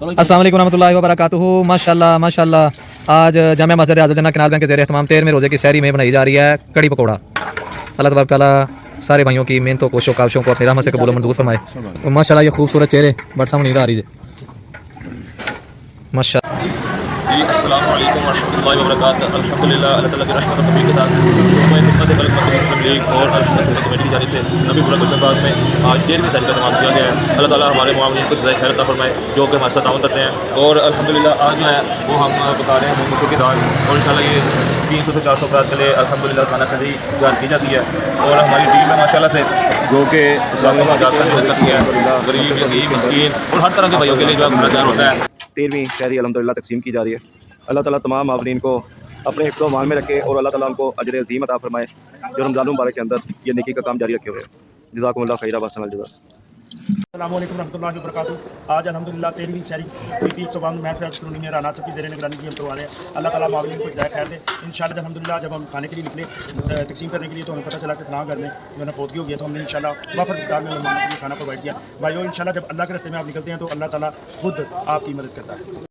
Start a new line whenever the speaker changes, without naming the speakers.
अस्सलाम वालेकुम रहमतुल्लाहि व बरकातुहू। माशाल्लाह माशाल्लाह, आज जामिया मस्जिद आज़ाद जन्नत कैनाल बैंक के ज़ेर एहतमाम 13वें रोज़े की सहरी में बनाई जा रही है कड़ी पकौड़ा। अल्लाह तबारक तआला सारे भाइयों की मेहनतों कोशिशों काविशों को अपनी रहमत से कबूल मंजूर फरमाए। तो माशाल्लाह ये खूबसूरत चेहरे बट सामने नींद आ रही है माशाल्लाह।
जी अस्सलाम वालेकुम वरहमतुल्लाहि वबरकातुहू। अल्हम्दुलिल्लाह अल्लाह ताला की रहमत और तौफीक के साथ मैं खिदमत कलम मुस्लिम लीग और अल्हम्दुलिल्लाह कमेटी की जानिब से नबीपुरा गुलशनबाग में आज 13वीं सहरी का तमाम किया गया है। अल्लाह ताला हमारे मुआविनीन को जज़ाए खैर अता फरमाए जो कि हमारे साथ ताउन करते हैं। और अल्हम्दुलिल्लाह आज जो है वो हम पका रहे हैं मूंग मसूर की दाल, और इंशाल्लाह ये 300 से 400 अफराद के लिए अल्हम्दुलिल्लाह खाना सहरी तैयार की जाती है। और हमारी टीम में माशाल्लाह से जो कि गरीब यतीम मिस्कीन और हर तरह के भाइयों के लिए जो है खाना तैयार होता है।
13वीं शहरी अल्हम्दुलिल्लाह तकसीम की जा रही है। अल्लाह ताला तमाम मावरीन को अपने हिफ्ज़ व अमान में रखे और अल्लाह ताला उनको अजर अज़ीम अता फरमाए जो रमज़ान मुबारक के अंदर ये नेकी का काम जारी रखे हुए। जज़ाकुमुल्लाह खैरा व अहसनल जज़ा।
अस्सलाम वालेकुम रहमतुल्लाहि व बरकातुहू। आज अल्हम्दुलिल्लाह 13वीं शहरी पीपी चौबान मैच कॉलोनी में राना सब की ज़ेर निगरानी की हम करवा रहे हैं। अल्लाह ताला मावलीन को हिदायत खैर दे। इंशाल्लाह अल्हम्दुलिल्लाह जब हम खाने के लिए निकले तकसीम करने के लिए तो हमें पता चला कि फलां घर में जो है ना फौतगी हो गया, तो हमने इंशाल्लाह वफ़द इफ्तार में मेहमानों के लिए खाना प्रोवाइड किया। भाइयों इंशाल्लाह जब अल्लाह के रास्ते में आप निकलते हैं तो अल्लाह ताला खुद आपकी मदद करता है।